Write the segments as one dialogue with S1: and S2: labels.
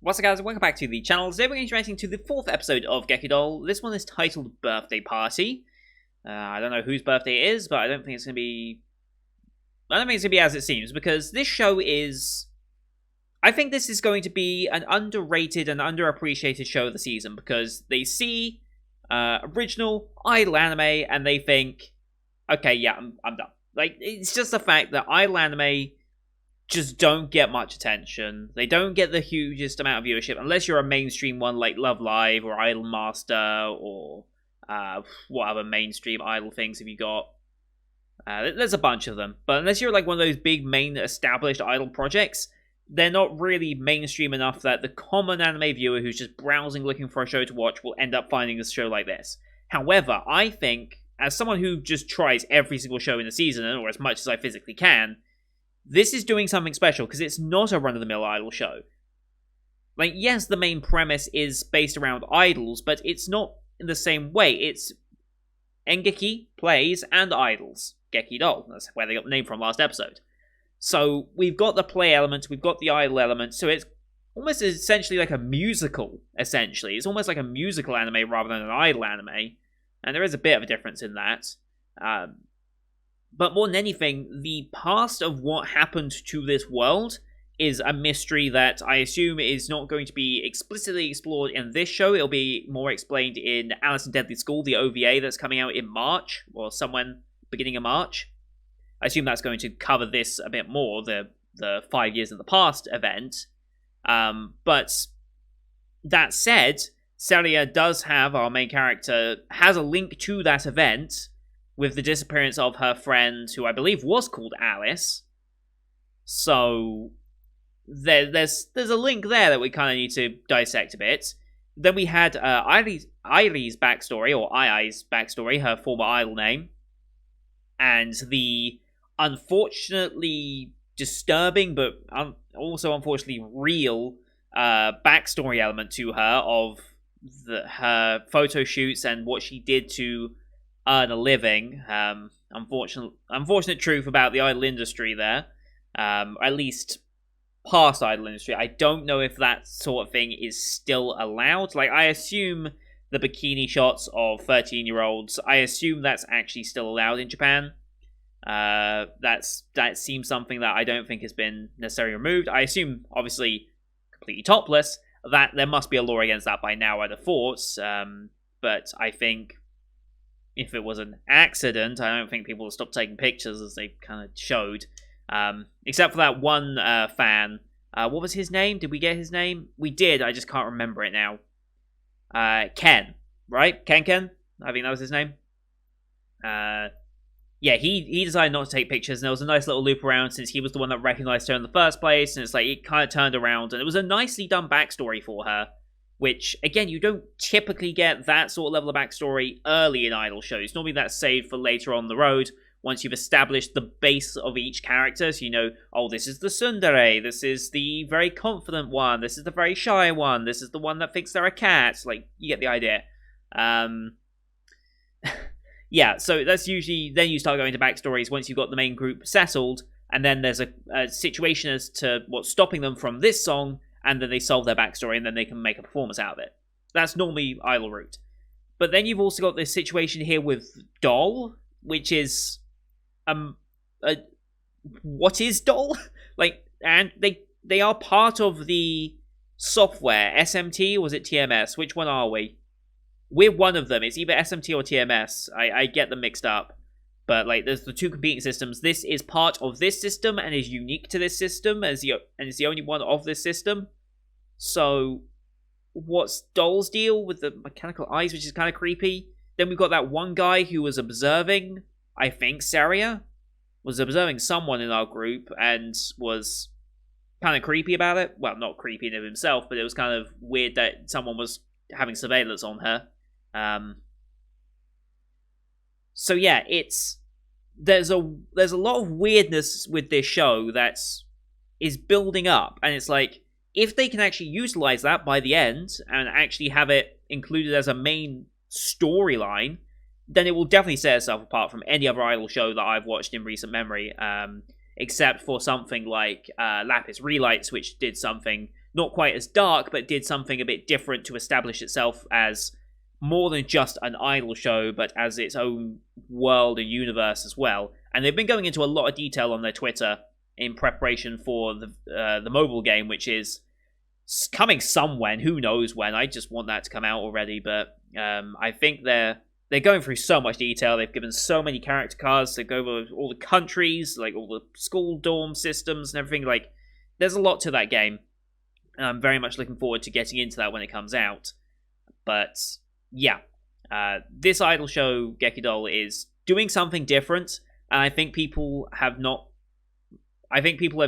S1: What's up, guys? Welcome back to the channel. Today we're going to be reacting to the fourth episode of Gekidol. This one is titled Birthday Party. I don't know whose birthday it is, but I don't think it's going to be... I don't think it's going to be as it seems, because this show is... I think this is going to be an underrated and underappreciated show of the season, because they see original, idol anime, and they think, okay, yeah, I'm done. Like, it's just the fact that idol anime just don't get much attention. They don't get the hugest amount of viewership unless you're a mainstream one like Love Live or Idol Master or what other mainstream idol things have you got? There's a bunch of them. But unless you're like one of those big main established idol projects, they're not really mainstream enough that the common anime viewer who's just browsing looking for a show to watch will end up finding a show like this. However, I think, as someone who just tries every single show in the season, or as much as I physically can, this is doing something special, because it's not a run-of-the-mill idol show. Like, yes, the main premise is based around idols, but it's not in the same way. It's Engeki, plays, and idols. Gekidol, that's where they got the name from last episode. So, we've got the play element, we've got the idol element, so it's almost essentially like a musical, essentially. It's almost like a musical anime rather than an idol anime, and there is a bit of a difference in that. But more than anything, the past of what happened to this world is a mystery that I assume is not going to be explicitly explored in this show. It'll be more explained in Alice in Deadly School, the OVA that's coming out in March, or somewhere beginning of March. I assume that's going to cover this a bit more, the 5 years in the past event. But that said, Saria does have, our main character, has a link to that event, with the disappearance of her friend, who I believe was called Alice. So there's a link there that we kind of need to dissect a bit. Then we had Airi's backstory, or Ai's backstory, her former idol name, and the unfortunately disturbing, but also unfortunately real backstory element to her of her photo shoots and what she did to earn a living. Unfortunate truth about the idol industry there. At least past idol industry. I don't know if that sort of thing is still allowed. Like, I assume the bikini shots of 13-year-olds, I assume that's actually still allowed in Japan. That seems something that I don't think has been necessarily removed. I assume, obviously, completely topless, that there must be a law against that by now, I'd have thought. But I think if it was an accident, I don't think people would stop taking pictures, as they kind of showed. Except for that one fan. What was his name? Did we get his name? We did, I just can't remember it now. Ken, right? Ken? I think that was his name. Yeah, he decided not to take pictures, and there was a nice little loop around since he was the one that recognized her in the first place, and it's like, it kind of turned around, and it was a nicely done backstory for her. Which, again, you don't typically get that sort of level of backstory early in idol shows. Normally that's saved for later on the road, once you've established the base of each character. So you know, oh, this is the tsundere, this is the very confident one, this is the very shy one, this is the one that thinks they're a cat. Like, you get the idea. Yeah, so that's usually... Then you start going to backstories once you've got the main group settled, and then there's a situation as to what's stopping them from this song, and then they solve their backstory, and then they can make a performance out of it. That's normally idol route. But then you've also got this situation here with Doll, which is... what is Doll? Like, and they are part of the software, SMT, or was it TMS? Which one are we? We're one of them. It's either SMT or TMS. I get them mixed up. But, like, there's the two competing systems. This is part of this system and is unique to this system, and is the only one of this system. So, what's Doll's deal with the mechanical eyes, which is kind of creepy? Then we've got that one guy who was observing, I think Saria, was observing someone in our group and was kind of creepy about it. Well, not creepy in of himself, but it was kind of weird that someone was having surveillance on her. So yeah, there's a lot of weirdness with this show that is building up, and it's like, if they can actually utilize that by the end and actually have it included as a main storyline, then it will definitely set itself apart from any other idol show that I've watched in recent memory, except for something like Lapis Relights, which did something not quite as dark, but did something a bit different to establish itself as more than just an idol show, but as its own world and universe as well. And they've been going into a lot of detail on their Twitter in preparation for the mobile game, which is coming somewhen. Who knows when? I just want that to come out already. But I think they're going through so much detail. They've given so many character cards. They go over all the countries, like all the school dorm systems and everything. Like, there's a lot to that game. And I'm very much looking forward to getting into that when it comes out. But yeah, this idol show, Gekidol, is doing something different. And I think people have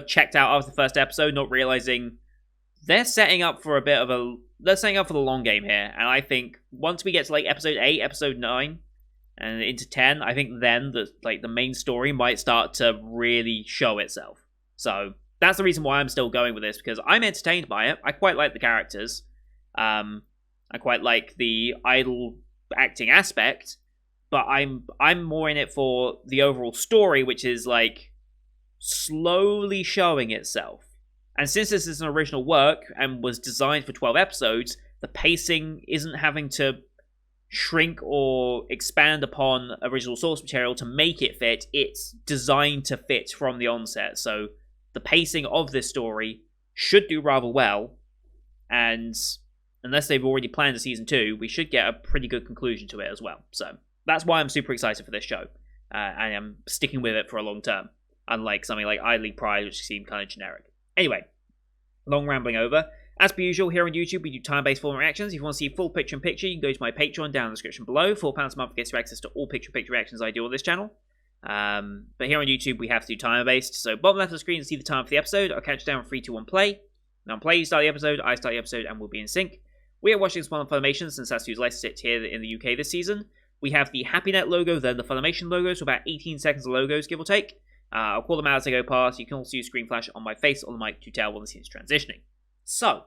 S1: checked out after the first episode, not realizing they're setting up for they're setting up for the long game here. And I think once we get to like episode 8, episode 9, and into 10, I think then the main story might start to really show itself. So that's the reason why I'm still going with this, because I'm entertained by it. I quite like the characters. I quite like the idol acting aspect, but I'm more in it for the overall story, which is like slowly showing itself. And since this is an original work and was designed for 12 episodes, the pacing isn't having to shrink or expand upon original source material to make it fit. It's designed to fit from the onset. So the pacing of this story should do rather well, and unless they've already planned a season 2, we should get a pretty good conclusion to it as well. So that's why I'm super excited for this show. I am sticking with it for a long term, unlike something like Idly Pride, which seemed kind of generic. Anyway, long rambling over. As per usual, here on YouTube, we do time-based format reactions. If you want to see full picture-in-picture, you can go to my Patreon down in the description below. £4 a month gets you access to all picture-in-picture reactions I do on this channel. But here on YouTube, we have to do timer-based. So bottom left of the screen to see the time for the episode. I'll count you down 3, 2, 1, play. Now play, you start the episode, I start the episode, and we'll be in sync. We are watching this one on Funimation, since that's who's licensed it here in the UK this season. We have the HappyNet logo, then the Funimation logo, so about 18 seconds of logos, give or take. I'll call them out as I go past. You can also use screen flash on my face on the mic to tell when the scene is transitioning. So,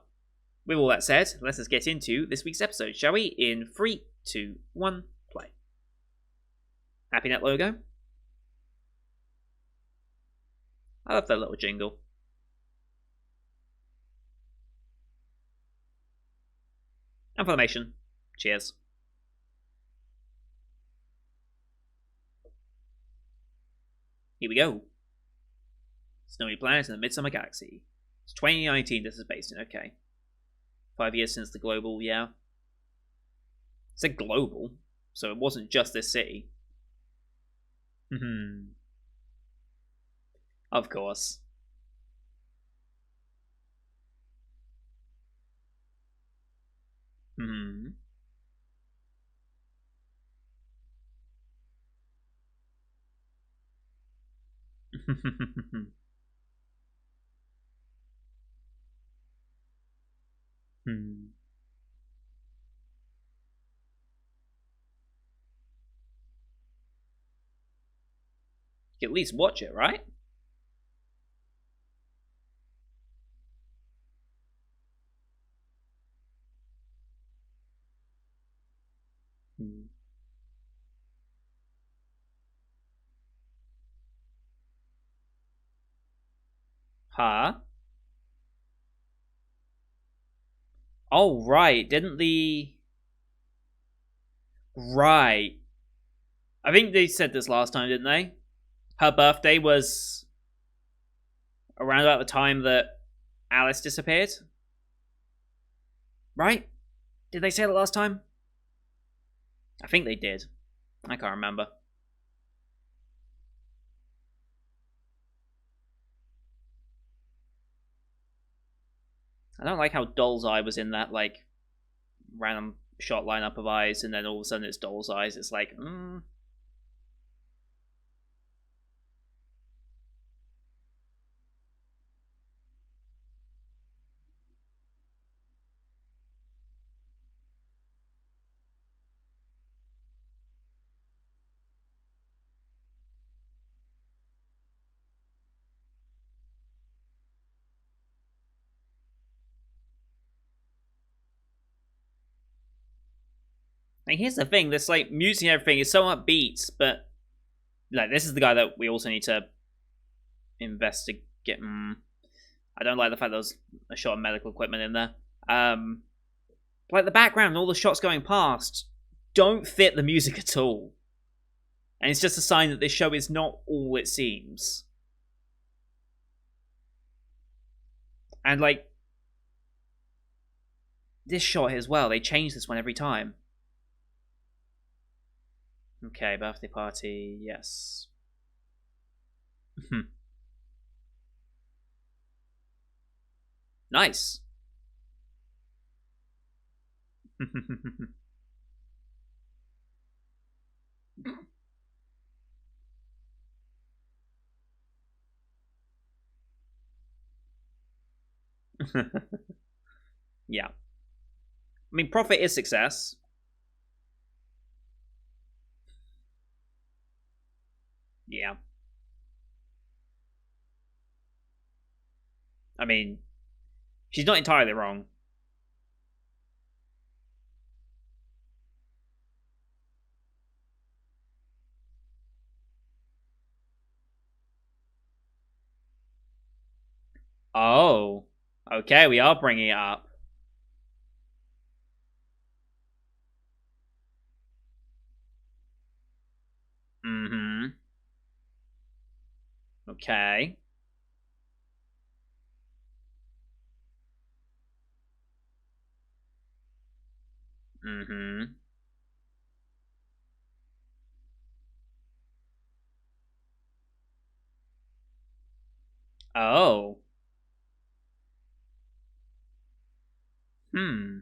S1: with all that said, let's just get into this week's episode, shall we? In 3, 2, 1, play. HappyNet logo. I love that little jingle. And Funimation. Cheers. Here we go. Snowy planet in the Midsummer Galaxy. It's 2019 this is based in, okay. 5 years since the global, yeah. It said global, so it wasn't just this city. Of course. You can at least watch it, right? Huh? Oh, right. Didn't the... Right. I think they said this last time, didn't they? Her birthday was around about the time that Alice disappeared. Right? Did they say that last time? I think they did. I can't remember. I don't like how Doll's Eye was in that, like, random shot lineup of eyes, and then all of a sudden it's Doll's Eyes. It's like, And here's the thing, this like music and everything is so upbeat, but like this is the guy that we also need to investigate. I don't like the fact there was a shot of medical equipment in there. Like the background and all the shots going past don't fit the music at all. And it's just a sign that this show is not all it seems. And like this shot as well, they change this one every time. Okay, birthday party, yes. Nice. Yeah. I mean, profit is success. Yeah. I mean, she's not entirely wrong. Oh. Okay, we are bringing it up. Mm-hmm. Okay. Mm-hmm. Oh. Hmm.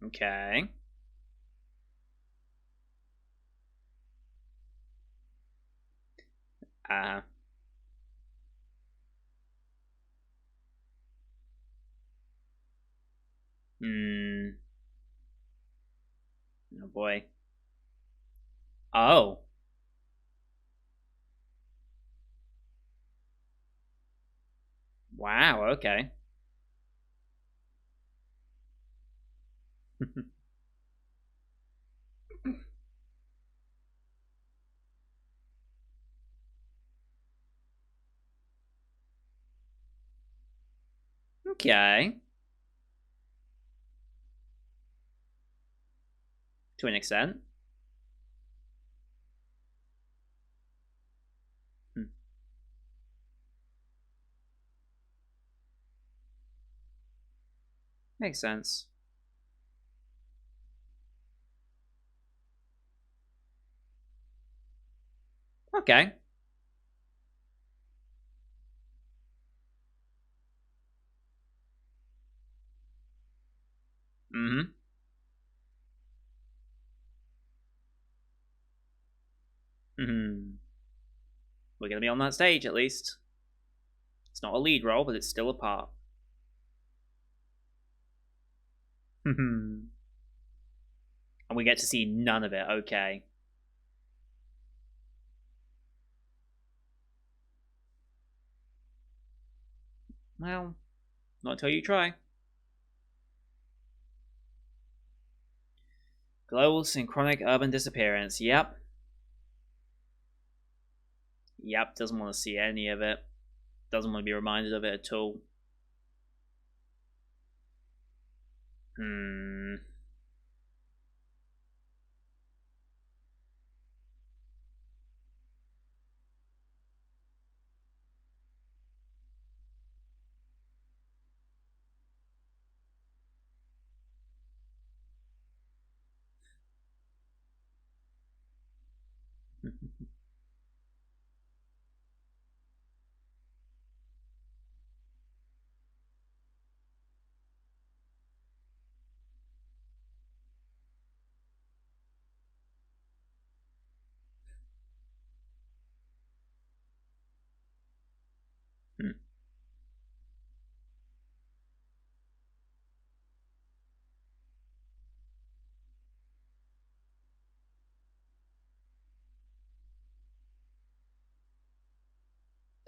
S1: Okay. Uh. Hmm. Oh boy. Oh. Wow. Okay. Okay. To an extent. Hmm. Makes sense. Okay. Mm-hmm. Mm-hmm. We're gonna be on that stage at least. It's not a lead role, but it's still a part. And we get to see none of it. Okay. Well, not until you try. Global synchronic urban disappearance. Yep. Yep. Doesn't want to see any of it. Doesn't want to be reminded of it at all. Hmm.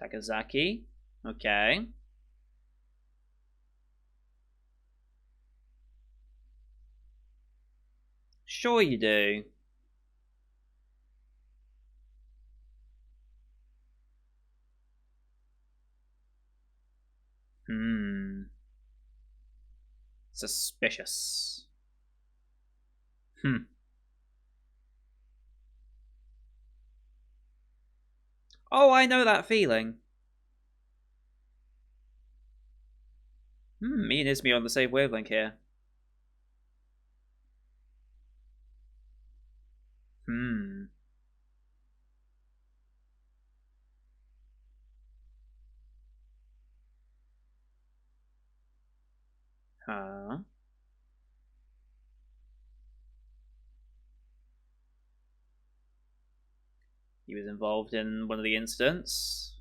S1: Takazaki. Okay. Sure you do. Hmm. Suspicious. Hmm. Oh, I know that feeling. Me and Ismi are on the same wavelength here. Hmm. Huh? He was involved in one of the incidents.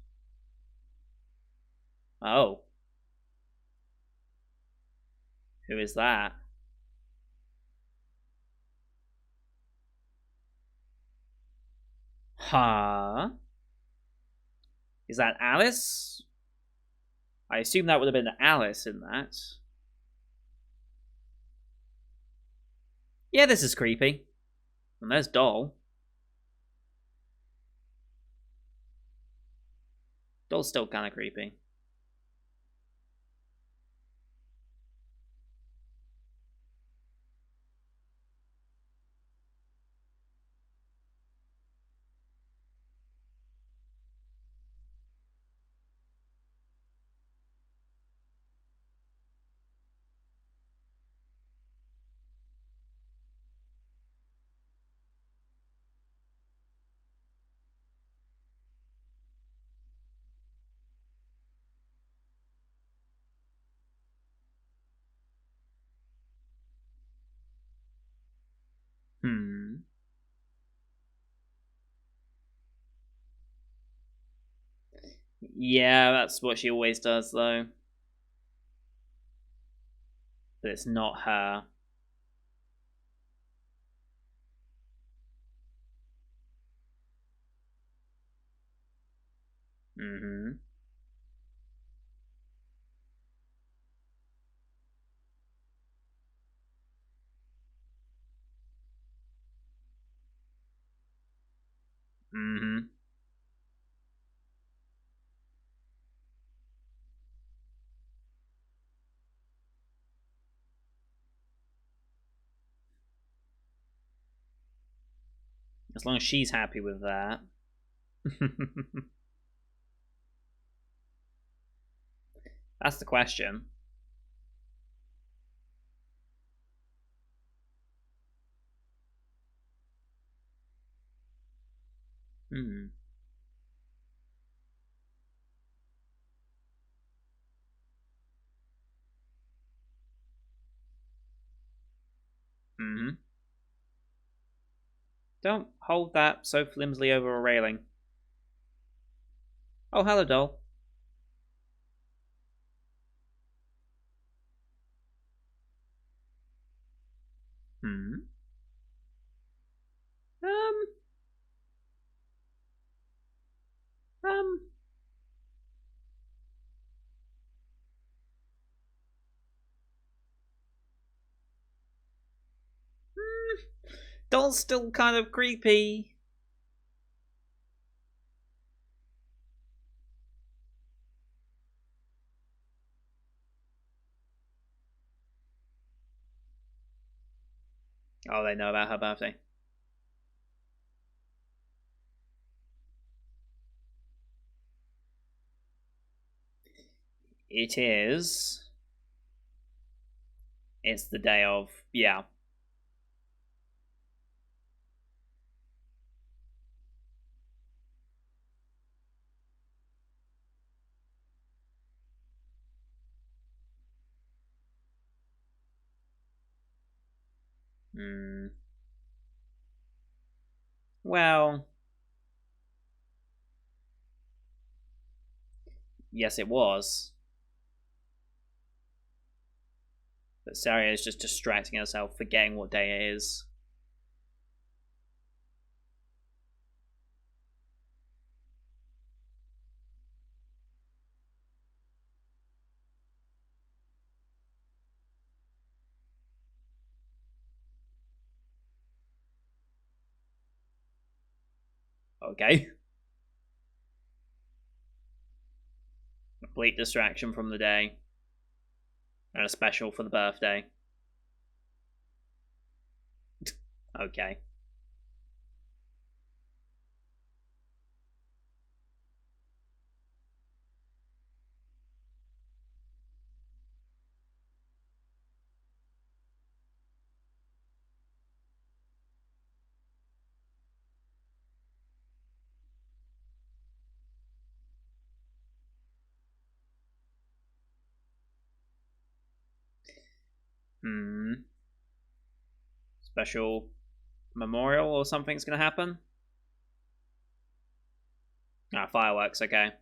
S1: Oh, who is that? Huh? Is that Alice? I assume that would have been Alice in that. Yeah, this is creepy. And there's Doll. Doll's still kind of creepy. Hmm. Yeah, that's what she always does, though. But it's not her. Mm-hmm. Mm-hmm. As long as she's happy with that. That's the question. Hmm. Mm-hmm. Don't hold that so flimsily over a railing. Oh, hello, doll. Hmm. Um. Um. Doll's still kind of creepy. Oh, they know about her birthday. It is. It's the day of. Yeah. Hmm. Well, yes, it was. But Saria is just distracting herself, forgetting what day it is. Okay. Complete distraction from the day. And a special for the birthday. Okay. Special memorial or something's gonna happen? Ah, fireworks, okay.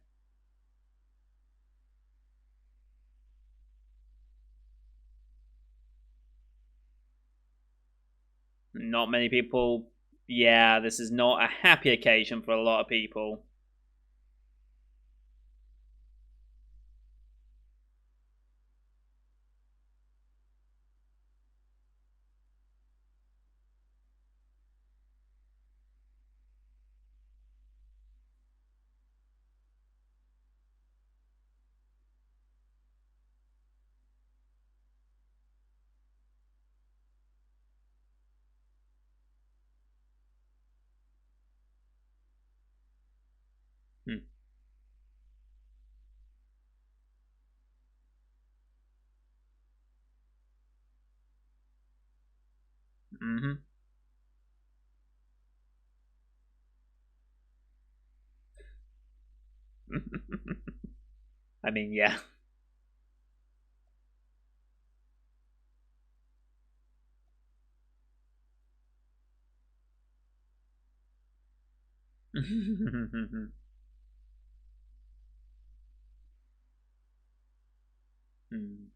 S1: Not many people. Yeah, this is not a happy occasion for a lot of people. Hmm. Mm-hmm. I mean, yeah. Hmm.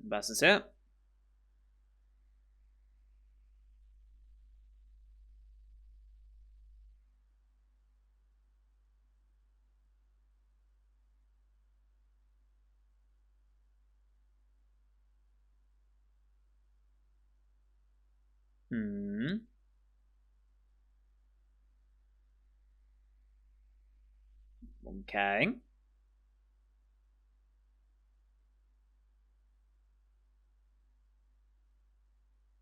S1: That's it. Hmm. Okay.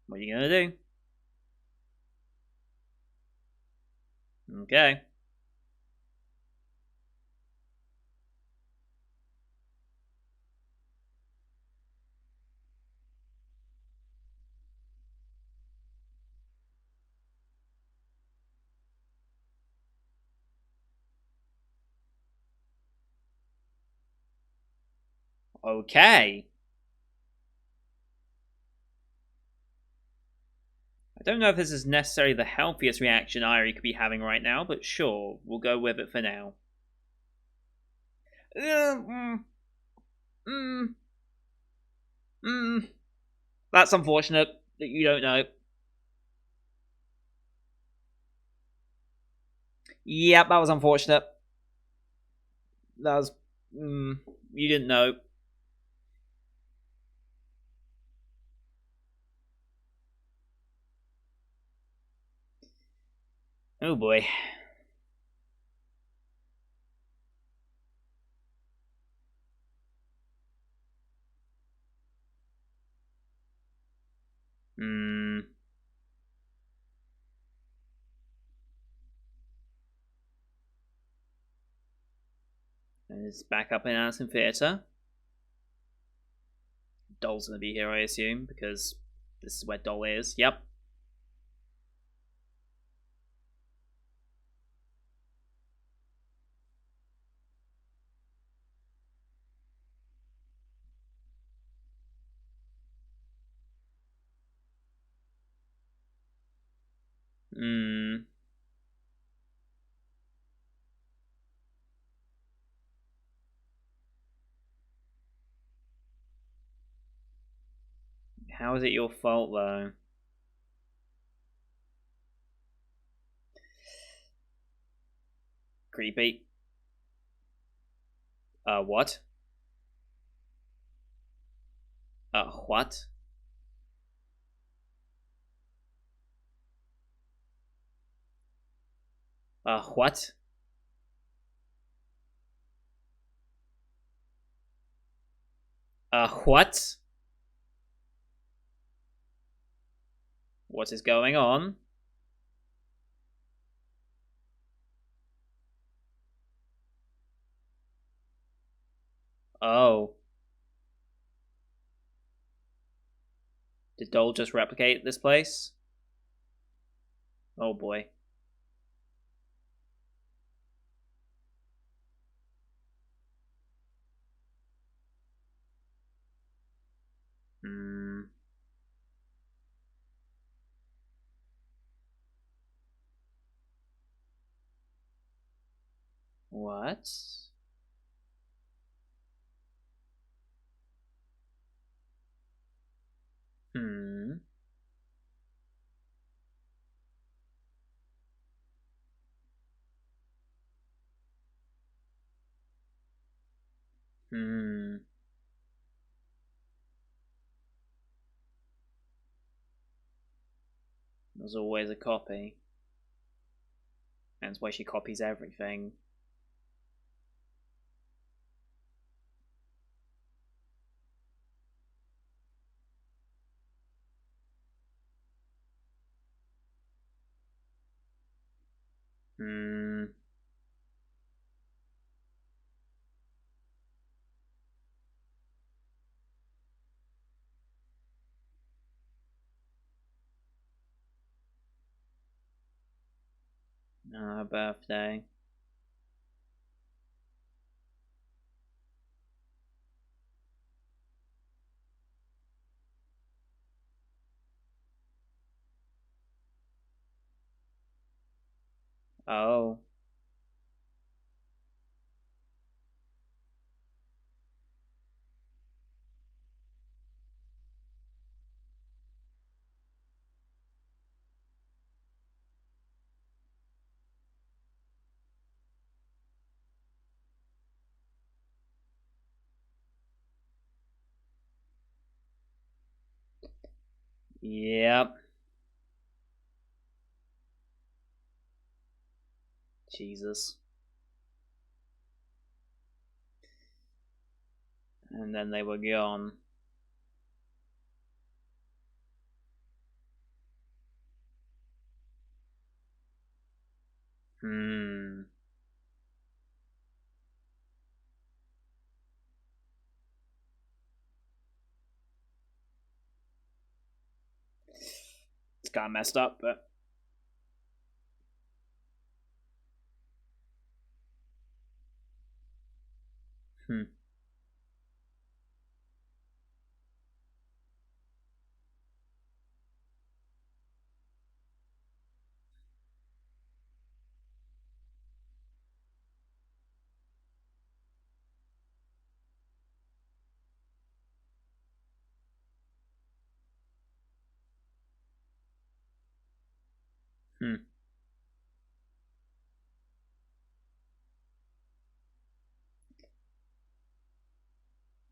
S1: What are you gonna do? Okay. Okay. I don't know if this is necessarily the healthiest reaction Irie could be having right now, but sure, we'll go with it for now. Mm, mm, mm. That's unfortunate that you don't know. Yep, that was unfortunate. That was. Mm, you didn't know. Oh boy. Hmm. It's back up in Anderson Theatre. Doll's gonna be here, I assume, because this is where Doll is. Yep. Hmm. How is it your fault, though? Creepy. What? What? What? What? What is going on? Oh. Did Dole just replicate this place? Oh boy. Hmm. What? Hmm. Hmm. There's always a copy. That's why she copies everything. Hmm. Her birthday. Oh. Yep. Jesus. And then they were gone. Hmm. It's kind of messed up, but. Hmm. Hmm.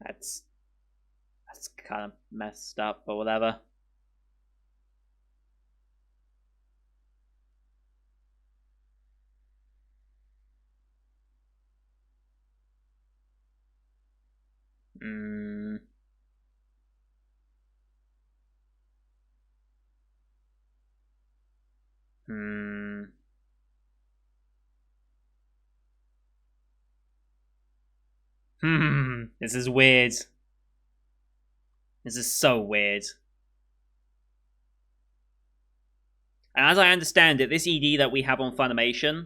S1: That's kind of messed up, but whatever. Hmm. Hmm. Hmm. This is weird. This is so weird. And as I understand it, this ED that we have on Funimation,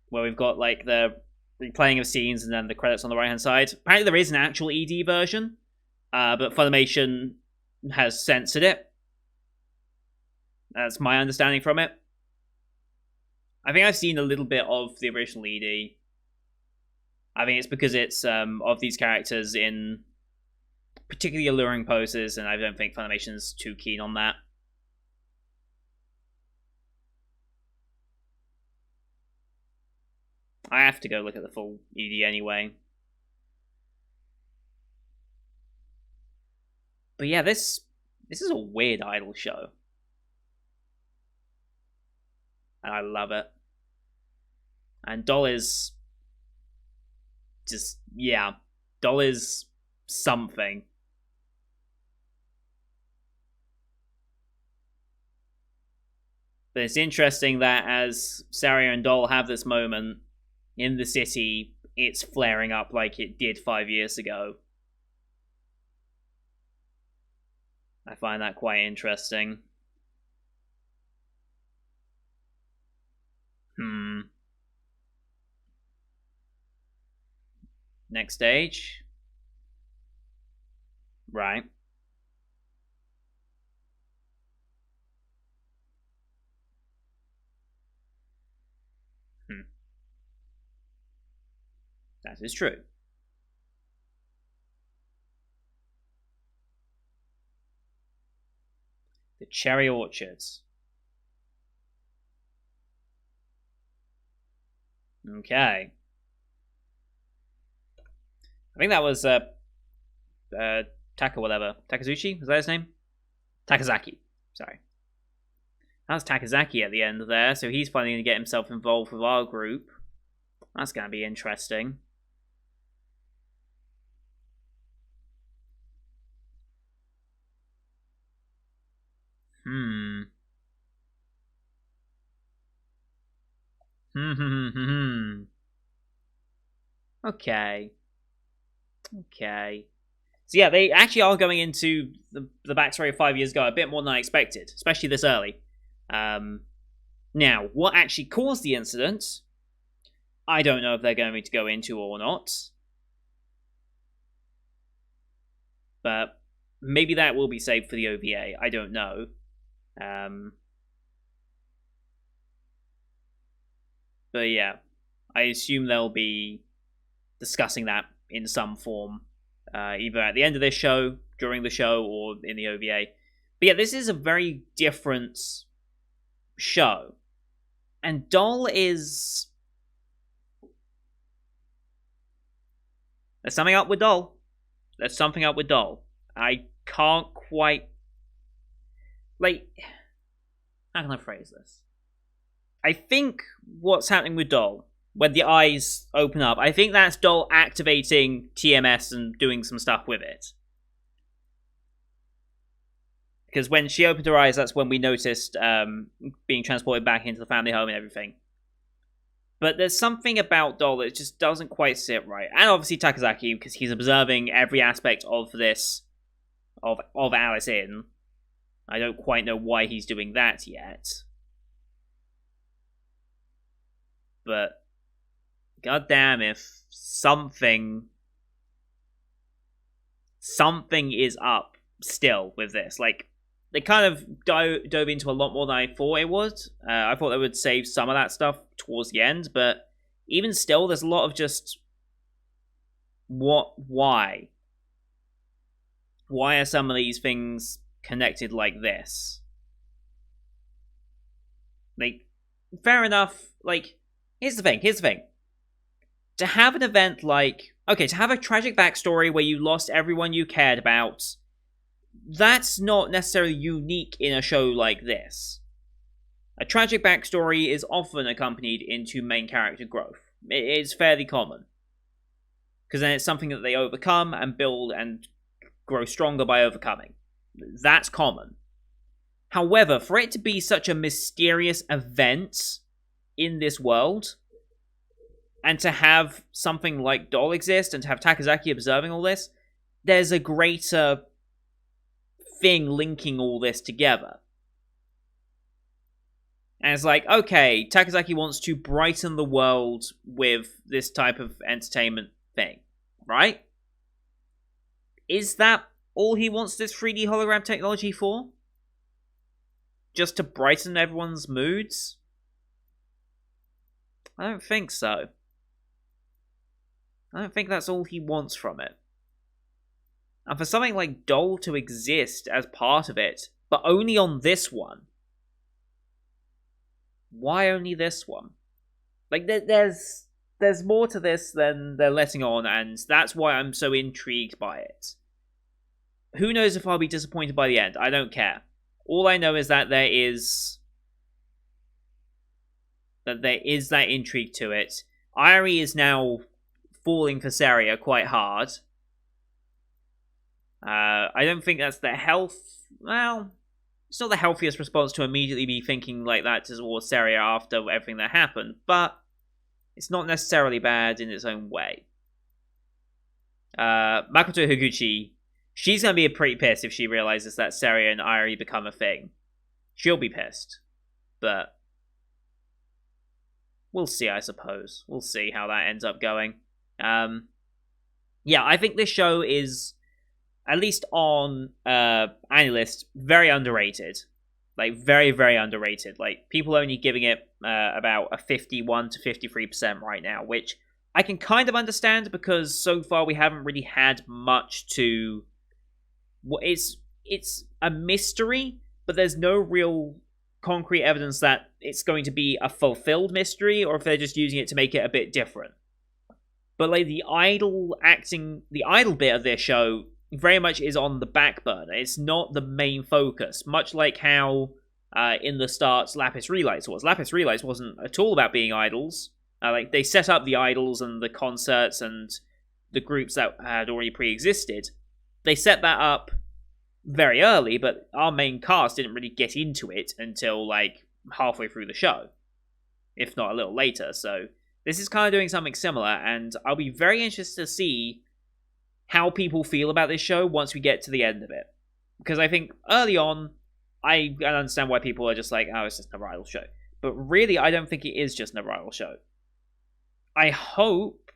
S1: where we've got like the replaying of scenes and then the credits on the right hand side, apparently there is an actual ED version, but Funimation has censored it. That's my understanding from it. I think I've seen a little bit of the original ED. I think it's because it's of these characters in particularly alluring poses, and I don't think Funimation's too keen on that. I have to go look at the full ED anyway. But yeah, this is a weird idol show, and I love it. And Doll is just, yeah, Doll is something. But it's interesting that as Saria and Doll have this moment in the city, it's flaring up like it did 5 years ago. I find that quite interesting. Next stage. Right. That is true. The cherry orchards. Okay. I think that was Taka whatever. Takazuchi? Was that his name? Takazaki. Sorry. That was Takazaki at the end there, so he's finally going to get himself involved with our group. That's going to be interesting. Okay. Okay. So yeah, they actually are going into the backstory of 5 years ago a bit more than I expected, especially this early. Now, what actually caused the incident, I don't know if they're going to go into or not. But maybe that will be saved for the OVA. I don't know. But yeah, I assume they'll be discussing that in some form, either at the end of this show, during the show, or in the OVA. But yeah, this is a very different show. And Doll is... There's something up with Doll. There's something up with Doll. I can't quite... Like... How can I phrase this? I think what's happening with Doll, when the eyes open up, I think that's Doll activating TMS and doing some stuff with it. Because when she opened her eyes, that's when we noticed being transported back into the family home and everything. But there's something about Doll that just doesn't quite sit right. And obviously Takazaki, because he's observing every aspect of this, of Alice in. I don't quite know why he's doing that yet. But goddamn, if something is up still with this. Like, they kind of dove into a lot more than I thought it would. I thought they would save some of that stuff towards the end, but even still, there's a lot of just why are some of these things connected like this? Like, fair enough. Like, here's the thing. To have an event like... Okay, to have a tragic backstory where you lost everyone you cared about, that's not necessarily unique in a show like this. A tragic backstory is often accompanied into main character growth. It is fairly common. Because then it's something that they overcome and build and grow stronger by overcoming. That's common. However, for it to be such a mysterious event in this world, and to have something like Doll exist, and to have Takazaki observing all this, there's a greater thing linking all this together. And it's like, okay, Takazaki wants to brighten the world with this type of entertainment thing, right? Is that all he wants this 3D hologram technology for? Just to brighten everyone's moods? I don't think so. I don't think that's all he wants from it. And for something like Doll to exist as part of it, but only on this one. Why only this one? Like, there's more to this than they're letting on, and that's why I'm so intrigued by it. Who knows if I'll be disappointed by the end? I don't care. All I know is that there is that there is that intrigue to it. Irie is now falling for Saria quite hard. I don't think that's the well, it's not the healthiest response to immediately be thinking like that towards Saria after everything that happened, but it's not necessarily bad in its own way. Makoto Higuchi, she's going to be pretty pissed if she realizes that Saria and Irie become a thing. She'll be pissed. But we'll see, I suppose. We'll see how that ends up going. Yeah, I think this show is, at least on AniList, very underrated. Like, very, very underrated. Like, people only giving it about a 51 to 53% right now, which I can kind of understand because so far we haven't really had much to... It's a mystery, but there's no real concrete evidence that it's going to be a fulfilled mystery or if they're just using it to make it a bit different. But like the idol bit of this show very much is on the back burner. It's not the main focus, much like how in the start Lapis Relights was. Lapis Relights wasn't at all about being idols. Like they set up the idols and the concerts and the groups that had already pre-existed. They set that up very early, but our main cast didn't really get into it until like halfway through the show, if not a little later. So this is kind of doing something similar, and I'll be very interested to see how people feel about this show once we get to the end of it. Because I think early on, I understand why people are just like, oh, it's just another idol show. But really, I don't think it is just another idol show. I hope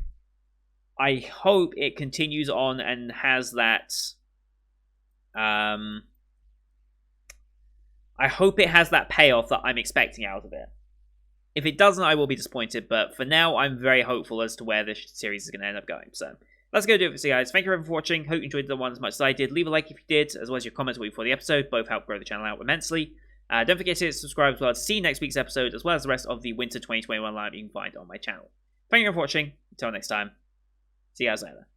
S1: it continues on and has that... I hope it has that payoff that I'm expecting out of it. If it doesn't, I will be disappointed, but for now, I'm very hopeful as to where this series is going to end up going. So, that's going to do it for you guys. Thank you everyone for watching. Hope you enjoyed the one as much as I did. Leave a like if you did, as well as your comments before the episode. Both help grow the channel out immensely. Don't forget to hit subscribe as well to see next week's episode, as well as the rest of the Winter 2021 live you can find on my channel. Thank you for watching. Until next time, see you guys later.